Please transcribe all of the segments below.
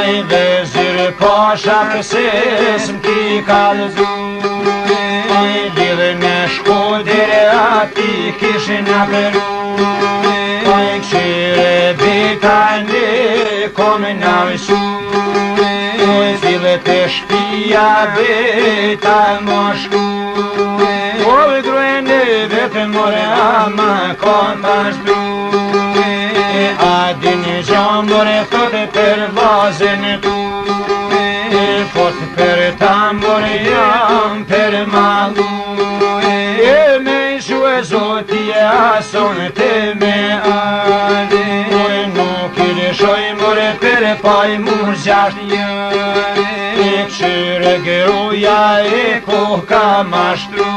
Ai vezir pasha pëses m'ki kalzu Ai lidhe në shkodere ati kishin apëru Ai këshire bitani kom në vësu Ai file të shpia bita moshku Ove grujene vetë more ama kom bashklu Adin gjambore thote për vazën tu Fort për tambore jam për malu Me shue zoti ason të me ale Nuk i lëshoj more për paj mur gjasht jare Këshire gëruja kohka mashtru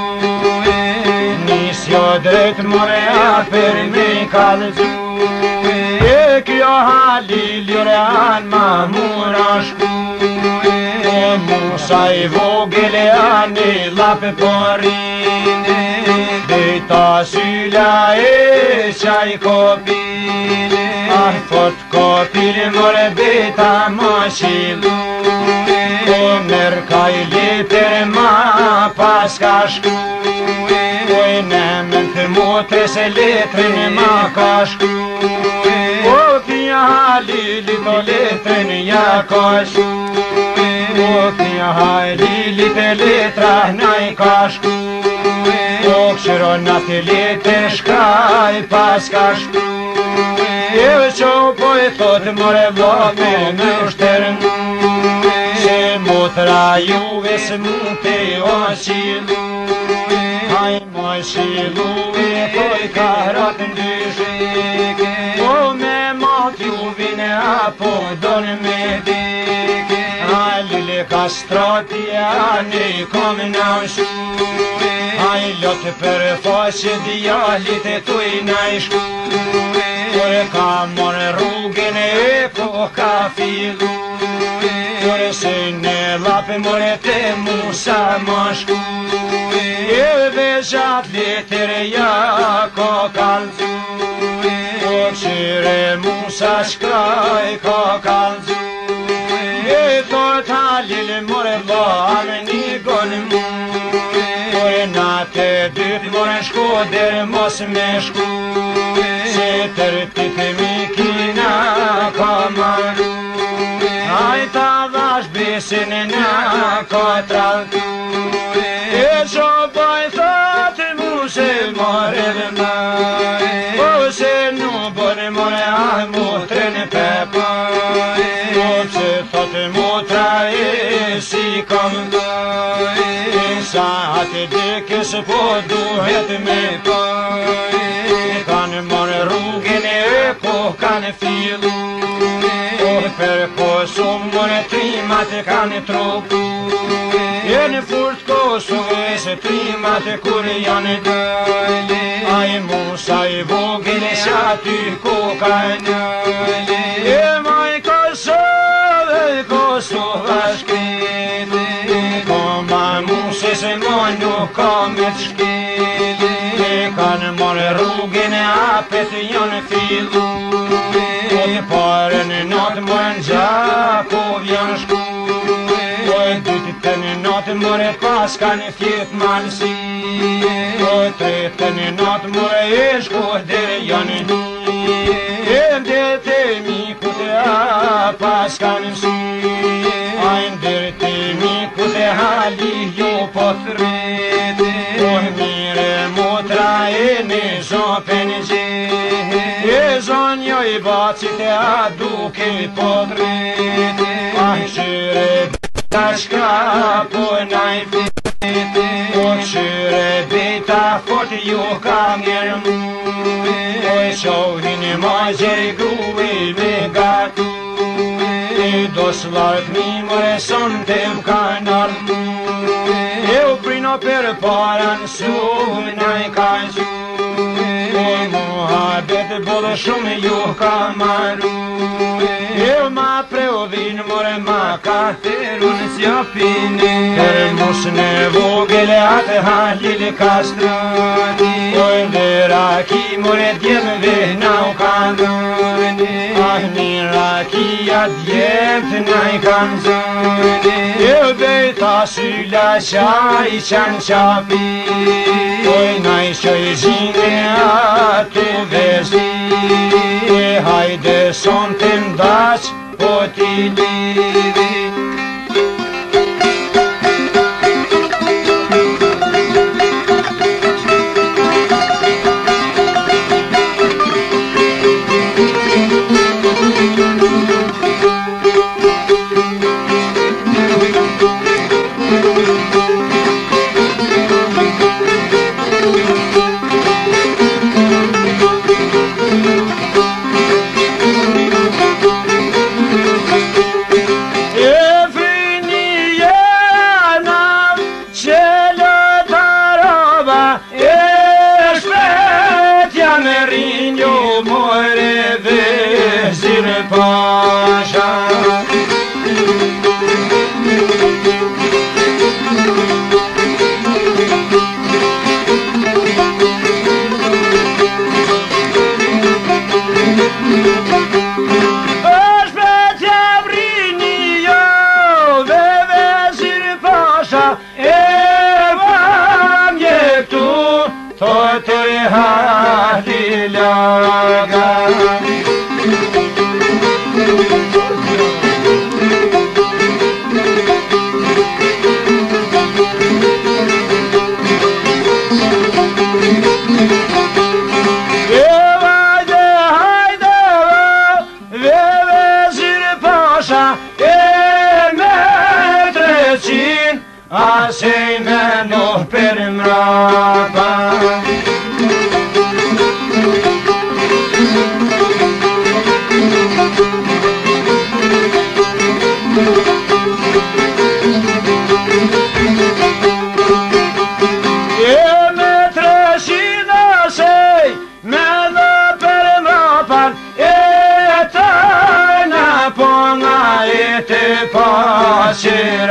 Nisjo drejt more a për me kalzu Kjo halilur an mamur ashku Musa I vogël ani lape porine Dita syla qaj kopile Fort kopile more beta moshilu Merkaj liter ma paska shku Nemën të motres letrin ma ka shku Halili to letrin ja ka shku Kja halili të letra naj ka shku Këshiro në të letër shkaj pas ka shku Qo po I thot more vlove në shtërn Se motra juve së mute o qilu Aj moj qilu koj karat në dyshike Apo don me dike Halile kastrati ani kom në shu Aj lot për faqe djallit e tuj në shku Kore ka more rrugën ko ka filu Kore se në lape more te Musa më shku Veçat letër ja ko kalzu Këshire Musa shkaj ka kalzu Thot halil more vlam një gonë mu Natë dytë more shkoder mos me shku Se tërtit mikina ka maru Ajta vash besin na ka traltu Qo boj thot Muse more vmaj Se nu bërë more a motren pepaj Se thot motra si kam daj Sa atë dikës po duhet me paj Kanë more rrugën po kanë filu Per kosum more trimat kanë tropu Në furt Kosovë se trimat kur janë dale Ai Musa I vogël aty koka njale Maj Kosovë, Kosovë shkrete Koma Musa se moj nuk ka me të shkele Kanë more rrugën apet janë filu Të parën natë more në Gjakov janë shku Dytën natë more pas kanë fjet malsi Tretën natë more shkoder janë Ndërte mikut pas kanë si Ndërte mikut hali jo po threte Mire motra në zopen gjehe Zonjo I bacit a duke po trete Shire shka po naj fiti o qyre bita fort ju ka mirë o shohin ma gjeri gruvi me gat do s'lark mi more son tem kanar eu prino per paran su naj kaq o muhabet bol shumë ju ka marru eu ma preovin more ma ka terun sjapini termos ne vogele atë halil kastrani oj veraki more djem venau kanani ahni rakia djem nai kanzani eu beta syla shai chan chapi oj nai shoj zine atë vesti hajde son të ndash po t'i livi Pasha Asej me noh për mrapa me treshin asej me noh për mrapa tajna po nga te pasirapa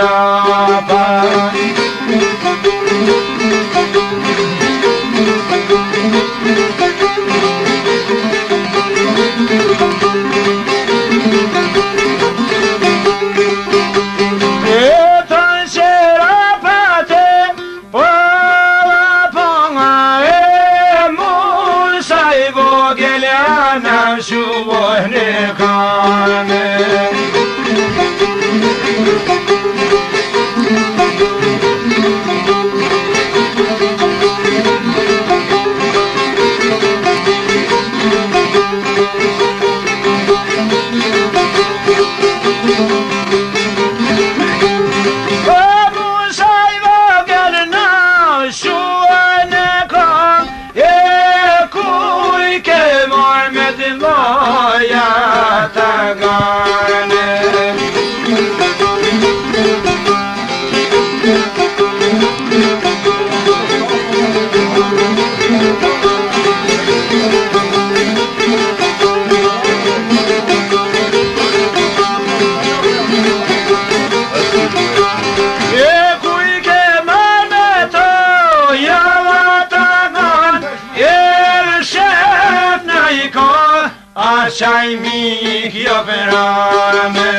Qaj mi kjo përame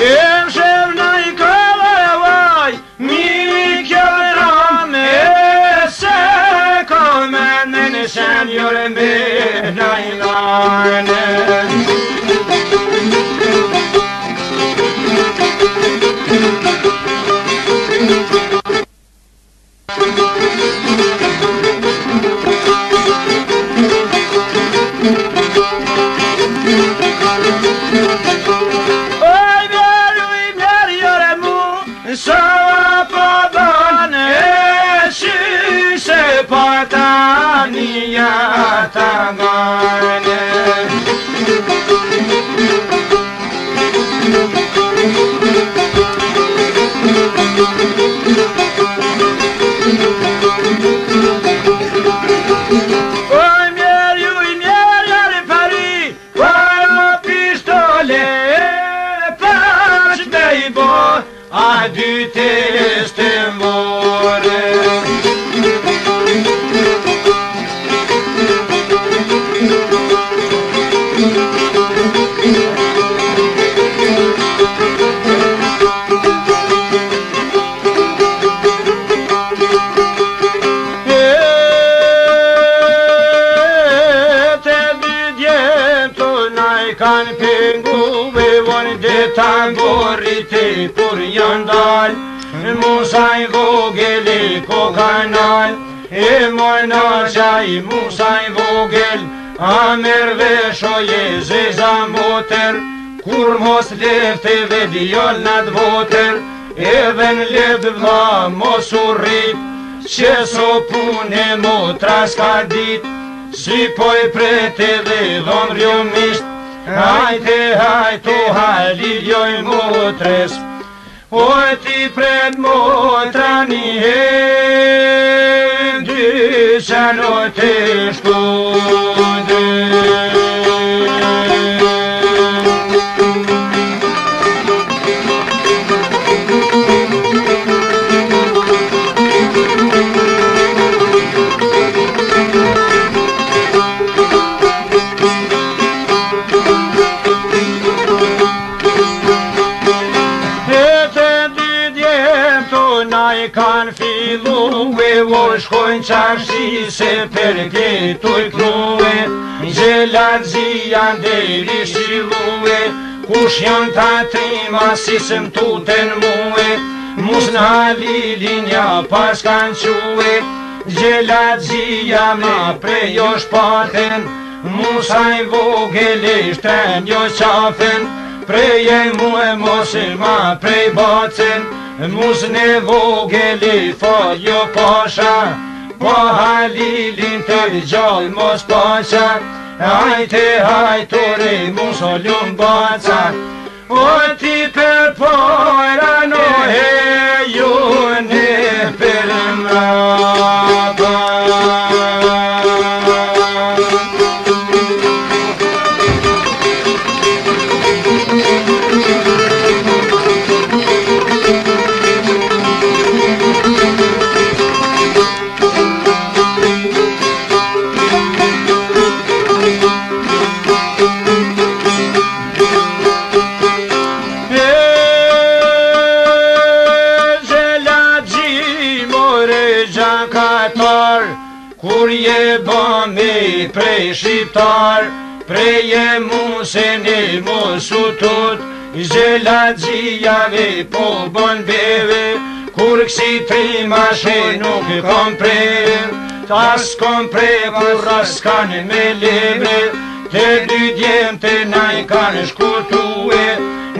Em shef na i kove mi kjo përame se komen në shen jore me na i lane Thank you. Sa padan e shyse patania tangane a dy teste more te bidjen tu naj kan pingu vevon de tamborite kur janë dal Musa I vogel I ko kanal E mojnaqa I Musa I vogel A merveshoje zeza moter Kur mos lefte dhe djol nad voter Edhe në leftë vla mos u rrit Që so pune motra s'ka dit Si poj prete dhe dhon rjomisht Hajte hajto haliljoj motres O ti pred motra një hem Dysa në të shkude Kan fillu e vo shkojnë qarshi se per këtu I knue Gjelazia deri shilue Kush janë ta trima si se m'tuten mue Mus në halilinja pas kan que Gjelazia ma prej jo shpaten Musa I vogel e shtren jo qafen Prej e mue mos e ma prej bacen Mus ne vogeli fal jo pasha Po halilin të gjall mos pasha Hajte hajtore mus o lumbaca O ti per pojra no he ju ne per mraba Kur je bëmi prej shqiptar Prej e musen e musutut Gjelazijave po bën beve Kur kësi trimashe nuk kom prej Tas kom prej kur as kanë me leve Te dy djemte na I kanë shkutue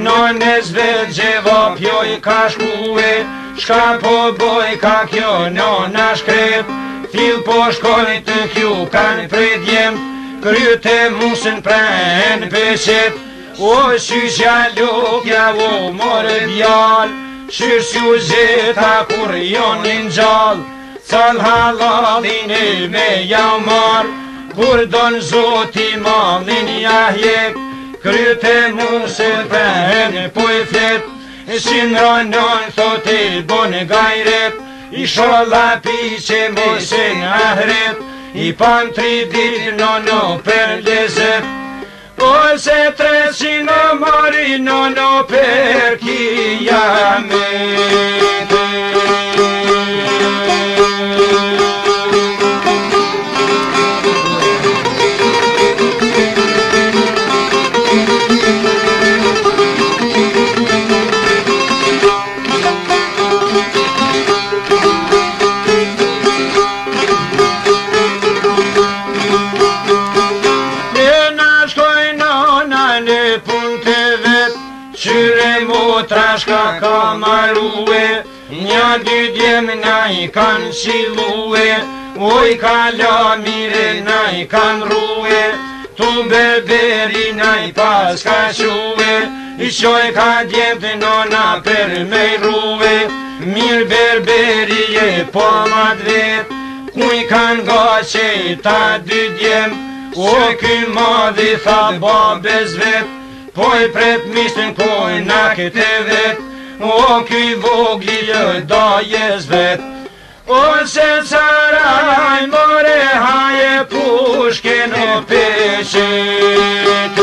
Nones vegjeva pjo I ka shkue Shka po boj ka kjo nona shkrep Fil po shkoj të kju kanë prej djemt Kryte musën pren peshet O shysja lukja o more djall Shysju zeta kur jonin gjall Cal halalin e me ja mar Kur don zoti malin ja hjek Kryte musën pren po I flet Sinronon thot e bon gajret I sholla piqe mos e ahret I pan 3 dit nono per lezet O se 300 mori nono per kiamete Qyre motra shka ka marue Një dy djem na I kanë qilue, oj kala mire na I kanë rue, tu berberi na I pas ka shue, I qoj ka djem të nona për me rue, mirë berberi e po mat vet, kuj kanë gaqe ta dy djem, oj ky madhi tha babes vet, po I pret mishtën koj na këtë vet, o ky vogli e dajes vet. O se caraj more haje pushke në peqet.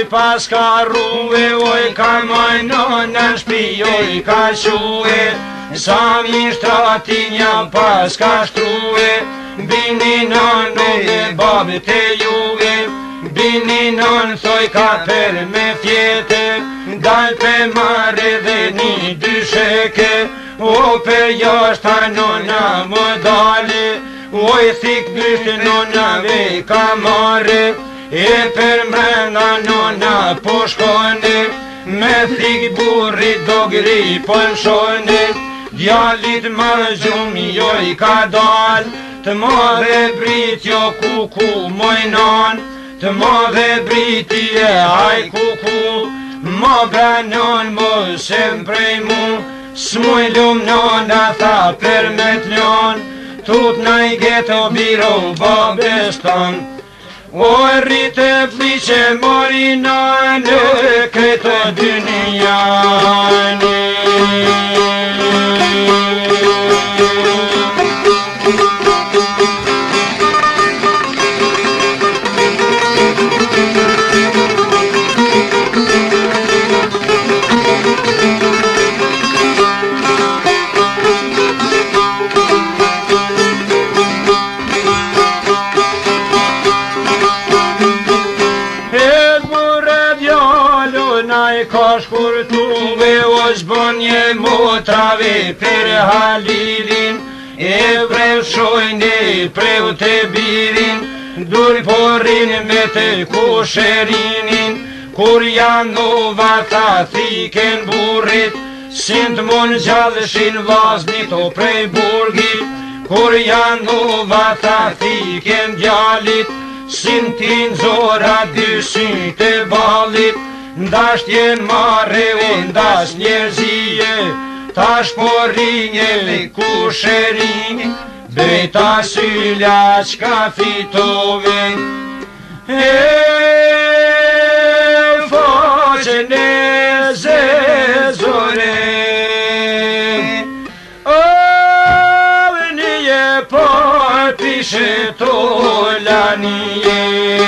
Pas ka rue, oj ka majno në shpi, oj ka shue, sa mishtrati një pas ka shtrue, bini nën e babë të juve, bini nën thoj ka per me fjete, dal pe mare dhe një dy sheke, o pe jashta nona më dale, oj thik bysht nonave ka mare, e për mrena nona po shkone, me thik burri dogri po lëshone, djallit ma gjumi jo I ka dal, të madhe brit jo kuku mojnon, të madhe briti e haj kuku, ma branon mo sem prej mu, s'muj lum nona tha për me t'ljon, tut na I geto biro babes ton. O rrite fliqe mori nane këto dynjane. Ka shkurtuve o zbonje motrave për halirin, e vreshojnë e preu të birin, dur porin me të kusherinin, kur janë nova ta thiken burrit, sind mon gjallëshin vaznit o prej burgit, kur janë nova ta thiken djallit, sind tin zora dy sytë e ballit, ndasht jen mare o ndash njerëzije, tash po rinje le kusherinje, bejta sylla qka fitove. E faqen e zezore, o një par pishe to lanije.